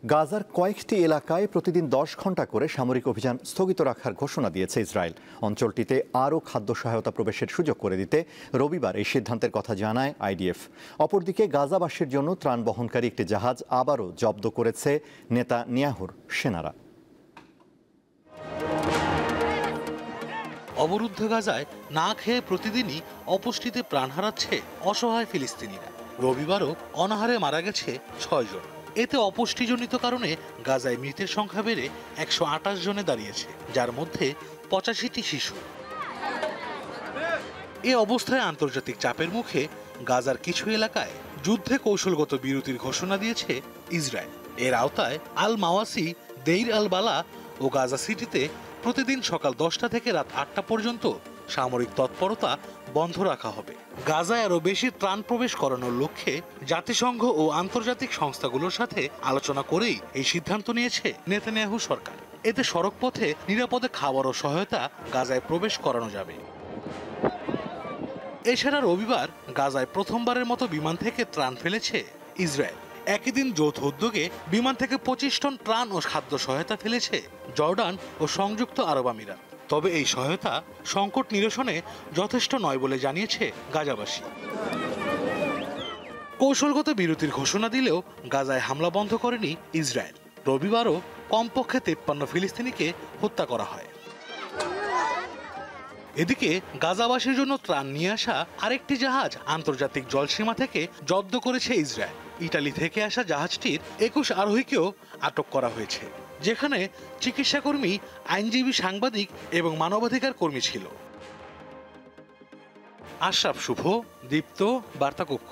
গাজার কয়েকটি এলাকায় প্রতিদিন 10 ঘন্টা করে সামরিক অভিযান স্থগিত রাখার ঘোষণা দিয়েছে ইসরায়েল। অঞ্চলটিতে আরও খাদ্য সহায়তা প্রবেশের সুযোগ করে দিতে রবিবার এই সিদ্ধান্তের কথা জানায় আইডিএফ। অপরদিকে গাজাবাসীর জন্য ত্রাণ বহনকারী একটি জাহাজ আবারও জব্দ করেছে নেতানিয়াহুর সেনারা। অবরুদ্ধ গাজায় না খেয়ে প্রতিদিনই অপুষ্টিতে প্রাণ হারাচ্ছে অসহায় ফিলিস্তিনিরা। রবিবারও অনাহারে মারা গেছে 6 জন। এতে অপুষ্টিজনিত কারণে গাজায় মৃতের সংখ্যা বেড়ে 128 জনে দাঁড়িয়েছে, যার মধ্যে 85টি শিশু। এ অবস্থায় আন্তর্জাতিক চাপের মুখে গাজার কিছু এলাকায় যুদ্ধে কৌশলগত বিরতির ঘোষণা দিয়েছে ইসরায়েল। এর আওতায় আল মাওয়াসি, দেইর আল বালা ও গাজা সিটিতে প্রতিদিন সকাল 10টা থেকে রাত 8টা পর্যন্ত সামরিক তৎপরতা বন্ধ রাখা হবে। গাজায় আরও বেশি ত্রাণ প্রবেশ করানোর লক্ষ্যে জাতিসংঘ ও আন্তর্জাতিক সংস্থাগুলোর সাথে আলোচনা করেই এই সিদ্ধান্ত নিয়েছে নেতানিয়াহু সরকার। এতে সড়কপথে নিরাপদে খাবার ও সহায়তা গাজায় প্রবেশ করানো যাবে। এছাড়া রবিবার গাজায় প্রথমবারের মতো বিমান থেকে ত্রাণ ফেলেছে ইসরায়েল। একই দিন যৌথ উদ্যোগে বিমান থেকে 25 টন ত্রাণ ও খাদ্য সহায়তা ফেলেছে জর্ডান ও সংযুক্ত আরব আমিরাত। তবে এই সহায়তা সংকট নিরসনে যথেষ্ট নয় বলে জানিয়েছে গাজাবাসী। কৌশলগত বিরতির ঘোষণা দিলেও গাজায় হামলা বন্ধ করেনি ইসরায়েল। রবিবারও কমপক্ষে 53 ফিলিস্তিনিকে হত্যা করা হয়। এদিকে গাজাবাসীর জন্য ত্রাণ নিয়ে আসা আরেকটি জাহাজ আন্তর্জাতিক জলসীমা থেকে জব্দ করেছে ইসরায়েল। ইতালি থেকে আসা জাহাজটির 21 আরোহীকেও আটক করা হয়েছে, যেখানে চিকিৎসাকর্মী, আইনজীবী, সাংবাদিক এবং মানবাধিকার কর্মী ছিল। আশরাফ শুভ, দীপ্ত, বার্তা কক্ষ।